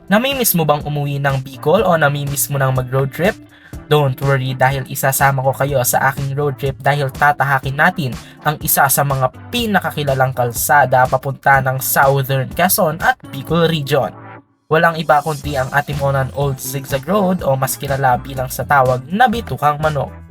Namimiss mo bang umuwi ng Bicol o namimiss mo nang mag-road trip? Don't worry dahil isasama ko kayo sa aking road trip dahil tatahakin natin ang isa sa mga pinakakilalang kalsada papunta ng Southern Quezon at Bicol Region. Walang iba kundi ang Atimonan Old Zigzag Road o mas kilala bilang sa tawag na Bitukang Manok.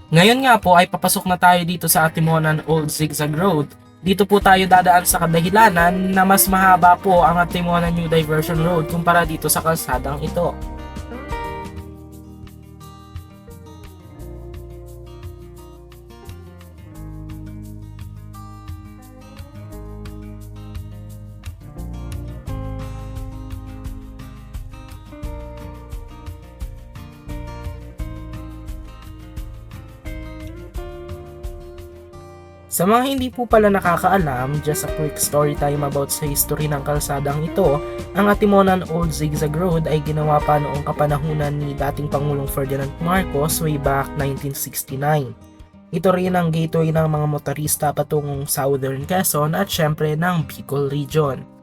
Ngayon nga po ay papasok na tayo dito sa Atimonan Old Zigzag Road. Dito po tayo dadaan sa kadahilanan na mas mahaba po ang Atimonan New Diversion Road kumpara dito sa kalsadang ito. Sa mga hindi po pala nakakaalam, just a quick story time about sa history ng kalsadang ito, ang Atimonan Old Zigzag Road ay ginawa pa noong kapanahunan ni dating Pangulong Ferdinand Marcos way back 1969. Ito rin ang gateway ng mga motorista patungong Southern Quezon at syempre ng Bicol Region.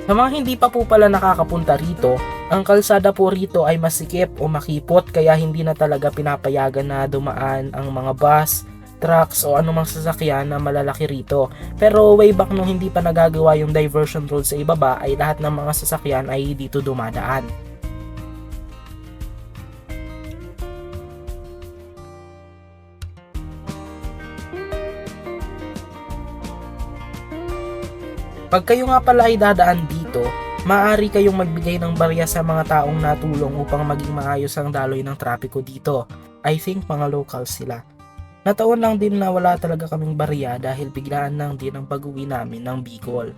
Sa mga hindi pa po pala nakakapunta rito, ang kalsada po rito ay masikip o makipot kaya hindi na talaga pinapayagan na dumaan ang mga bus, trucks o anumang sasakyan na malalaki rito. Pero way back nung hindi pa nagagawa yung diversion road sa ibaba ay lahat ng mga sasakyan ay dito dumadaan. Pag kayo nga pala ay dadaan dito, maaari kayong magbigay ng barya sa mga taong natulong upang maging maayos ang daloy ng trapiko dito. I think mga locals sila. Nataon lang din na wala talaga kaming barya dahil biglaan lang din ang pag-uwi namin ng Bicol.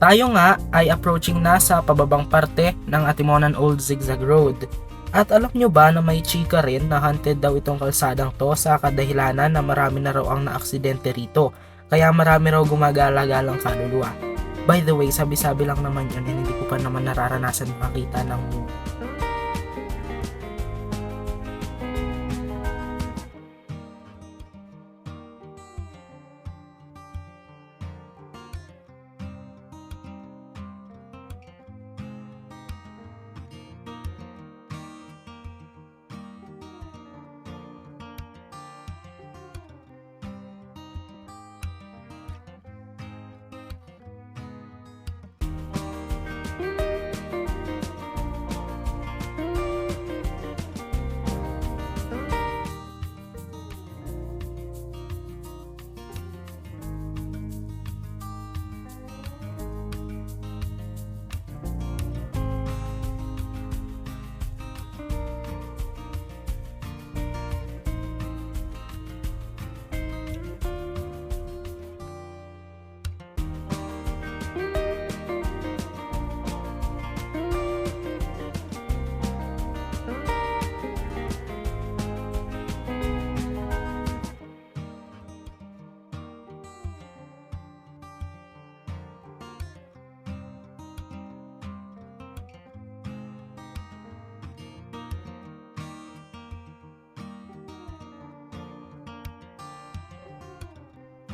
Tayo nga ay approaching na sa pababang parte ng Atimonan Old Zigzag Road. At alam nyo ba na may chika rin na haunted daw itong kalsadang to sa kadahilanan na marami na raw ang naaksidente rito. Kaya marami raw gumagala-galang kaluluwa. By the way, sabi-sabi lang naman yun, hindi ko pa naman nararanasan makita ng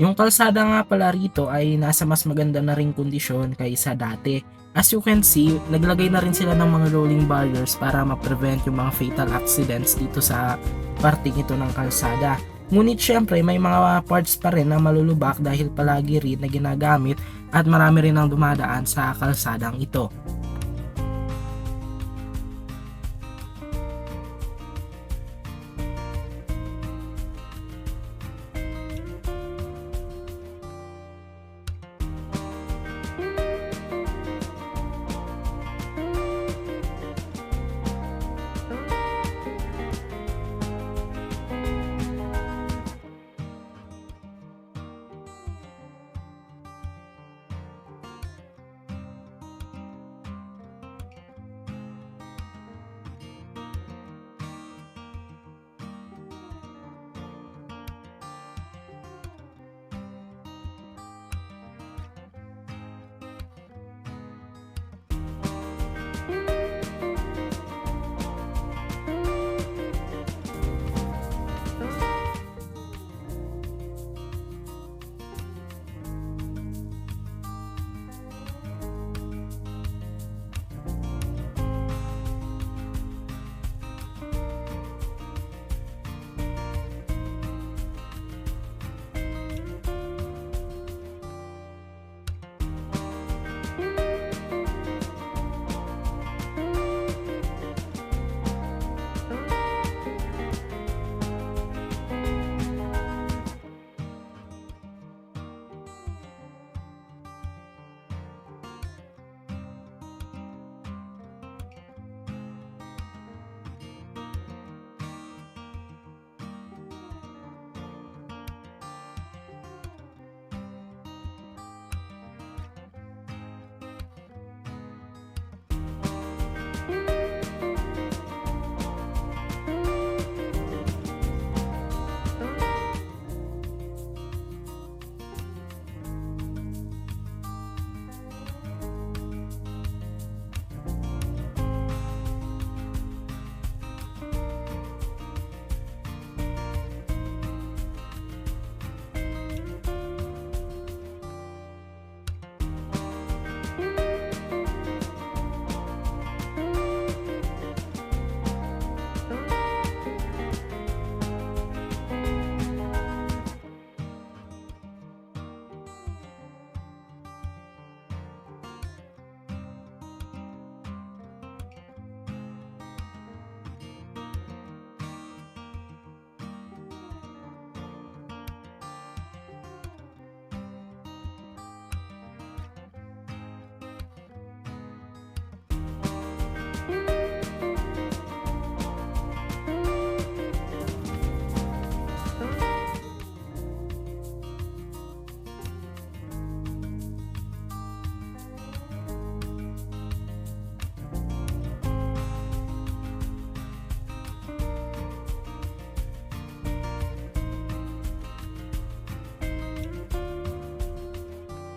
Yung kalsada nga pala rito ay nasa mas maganda na ring kondisyon kaysa dati. As you can see, naglagay na rin sila ng mga rolling barriers para ma-prevent yung mga fatal accidents dito sa parting ito ng kalsada. Ngunit syempre may mga parts pa rin na malulubak dahil palagi rin na ginagamit at marami rin ang dumadaan sa kalsadang ito.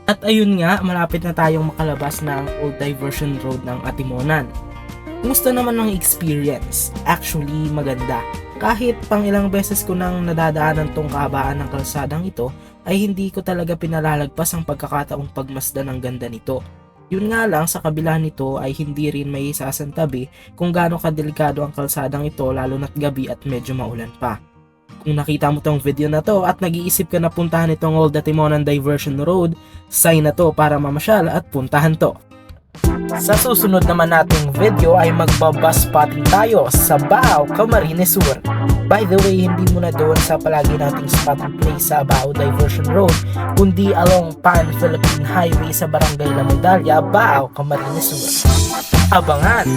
At ayun nga, malapit na tayong makalabas ng Old Diversion Road ng Atimonan. Kumusta naman ang experience? Actually, maganda. Kahit pang ilang beses ko nang nadadaanan tong kahabaan ng kalsadang ito, ay hindi ko talaga pinalalagpas ang pagkakataong pagmasdan ng ganda nito. Yun nga lang, sa kabila nito ay hindi rin may isasantabi kung gaano kadelikado ang kalsadang ito lalo na't gabi at medyo maulan pa. Kung nakita mo tong video na to at nag-iisip ka na puntahan itong Old Atimonan Diversion Road, sign na to para mamasyal at puntahan to. Sa susunod naman nating video ay magbabus spotting tayo sa Bao, Camarines Sur. By the way, hindi muna doon sa palagi nating spotting place sa Bao Diversion Road, kundi along Pan-Philippine Highway sa Barangay La Medalla, Bao, Camarines Sur. Abangan!